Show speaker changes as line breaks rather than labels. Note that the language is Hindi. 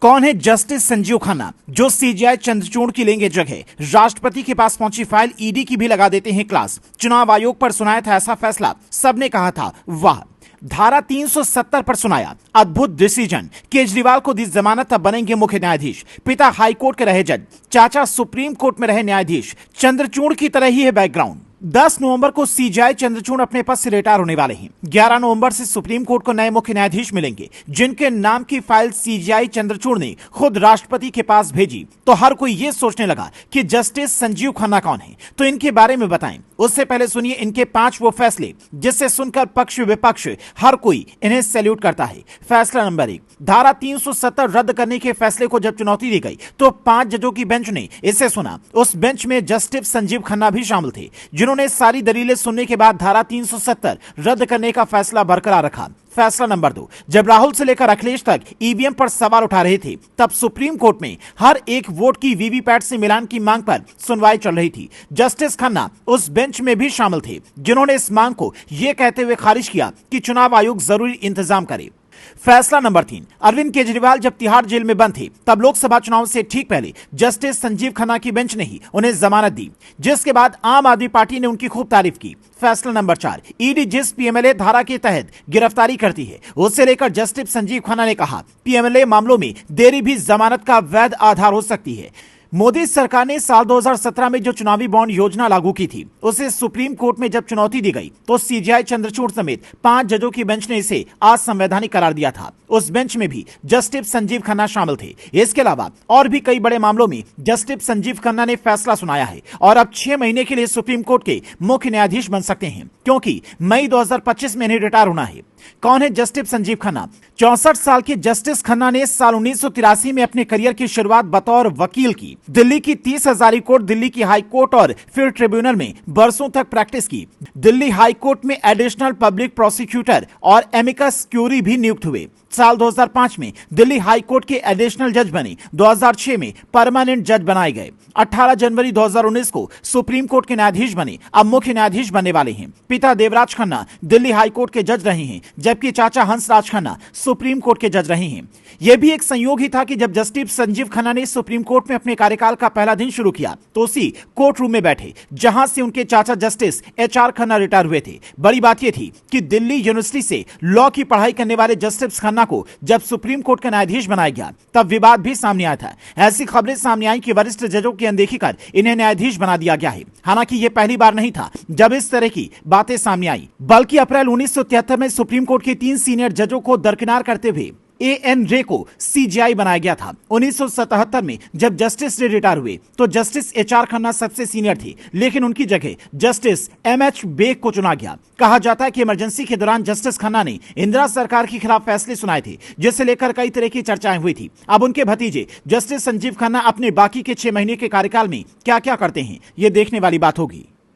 कौन है जस्टिस संजीव खन्ना जो सीजीआई चंद्रचूड़ की लेंगे जगह? राष्ट्रपति के पास पहुंची फाइल ईडी की भी लगा देते हैं क्लास। चुनाव आयोग पर सुनाया था ऐसा फैसला, सबने कहा था वाह। धारा 370 पर सुनाया अद्भुत डिसीजन। केजरीवाल को दी जमानत, अब बनेंगे मुख्य न्यायाधीश। पिता हाईकोर्ट के रहे जज, चाचा सुप्रीम कोर्ट में रहे न्यायाधीश। चंद्रचूड़ की तरह ही है बैकग्राउंड। 10 नवंबर को सीजीआई चंद्रचूड़ अपने पद से रिटायर होने वाले हैं। 11 नवंबर से सुप्रीम कोर्ट को नए मुख्य न्यायाधीश मिलेंगे, जिनके नाम की फाइल सीजीआई चंद्रचूड़ ने खुद राष्ट्रपति के पास भेजी। तो हर कोई यह सोचने लगा कि जस्टिस संजीव खन्ना कौन है, तो इनके बारे में बताएं। उससे पहले सुनिए इनके 5 वो फैसले जिससे सुनकर पक्ष विपक्ष हर कोई इन्हें सैल्यूट करता है। फैसला नंबर 1, धारा 370 रद्द करने के फैसले को जब चुनौती दी गई तो 5 जजों की बेंच ने इसे सुना। उस बेंच में जस्टिस संजीव खन्ना भी शामिल थे, जिन्होंने सारी दलीलें सुनने के बाद धारा 370 रद्द करने का फैसला बरकरार रखा। फैसला नंबर 2, जब राहुल से लेकर अखिलेश तक ईवीएम पर सवाल उठा रहे थे, तब सुप्रीम कोर्ट में हर एक वोट की वीवीपैट से मिलान की मांग पर सुनवाई चल रही थी। जस्टिस खन्ना उस बेंच में भी शामिल थे, जिन्होंने इस मांग को यह कहते हुए खारिज किया कि चुनाव आयोग जरूरी इंतजाम करे। फैसला नंबर 3, अरविंद केजरीवाल जब तिहाड़ जेल में बंद थे, तब लोकसभा चुनाव से ठीक पहले जस्टिस संजीव खन्ना की बेंच ने ही उन्हें जमानत दी, जिसके बाद आम आदमी पार्टी ने उनकी खूब तारीफ की। फैसला नंबर 4, ईडी जिस पीएमएलए धारा के तहत गिरफ्तारी करती है, उससे लेकर जस्टिस संजीव खन्ना ने कहा पीएमएलए मामलों में देरी भी जमानत का वैध आधार हो सकती है। मोदी सरकार ने साल 2017 में जो चुनावी बॉन्ड योजना लागू की थी, उसे सुप्रीम कोर्ट में जब चुनौती दी गई तो सीजीआई चंद्रचूड़ समेत 5 जजों की बेंच ने इसे असंवैधानिक करार दिया था। उस बेंच में भी जस्टिस संजीव खन्ना शामिल थे। इसके अलावा और भी कई बड़े मामलों में जस्टिस संजीव खन्ना ने फैसला सुनाया है और अब 6 महीने के लिए सुप्रीम कोर्ट के मुख्य न्यायाधीश बन सकते हैं, क्योंकि मई 2025 में इन्हें रिटायर होना है। कौन है जस्टिस संजीव खन्ना? 64 साल के जस्टिस खन्ना ने साल 1983 में अपने करियर की शुरुआत बतौर वकील की। दिल्ली की 30 हजारी कोर्ट, दिल्ली की हाई कोर्ट और फिर ट्रिब्यूनल में बरसों तक प्रैक्टिस की। दिल्ली हाई कोर्ट में एडिशनल पब्लिक प्रोसिक्यूटर और एमिकस क्यूरी भी नियुक्त हुए। साल 2005 में दिल्ली हाई कोर्ट के एडिशनल जज बने। 2006 में परमानेंट जज बनाए गए। 18 जनवरी 2019 को सुप्रीम कोर्ट के न्यायाधीश बने, अब मुख्य न्यायाधीश बनने वाले हैं। पिता देवराज खन्ना दिल्ली हाई कोर्ट के जज रहे हैं, जबकि चाचा हंसराज खन्ना सुप्रीम कोर्ट के जज रहे हैं। यह भी एक संयोग ही था कि जब जस्टिस संजीव खन्ना ने सुप्रीम कोर्ट में अपने कार्यकाल का पहला दिन शुरू किया, तो उसी कोर्ट रूम में बैठे जहां से उनके चाचा जस्टिस HR खन्ना रिटायर हुए थे। बड़ी बात यह थी कि दिल्ली यूनिवर्सिटी से लॉ की पढ़ाई करने वाले जस्टिस खन्ना को जब सुप्रीम कोर्ट का न्यायाधीश बनाया गया, तब विवाद भी सामने आया था। ऐसी खबरें सामने आई कि वरिष्ठ जजों की अनदेखी कर इन्हें न्यायाधीश बना दिया गया है। हालांकि यह पहली बार नहीं था जब इस तरह की बातें सामने आई, बल्कि अप्रैल 1973 में सुप्रीम कोर्ट के 3 सीनियर जजों को दरकिनार करते हुए AN रे को सीजीआई बनाया गया था। 1977 में जब जस्टिस रे रिटायर हुए तो जस्टिस HR खन्ना सबसे सीनियर थे, लेकिन उनकी जगह जस्टिस MH बेग को चुना गया। कहा जाता है कि इमरजेंसी के दौरान जस्टिस खन्ना ने इंदिरा सरकार के खिलाफ फैसले सुनाए थे, जिसे लेकर कई तरह की चर्चाएं हुई थी। अब उनके भतीजे जस्टिस संजीव खन्ना अपने बाकी के 6 महीने के कार्यकाल में क्या क्या करते हैं, ये देखने वाली बात होगी।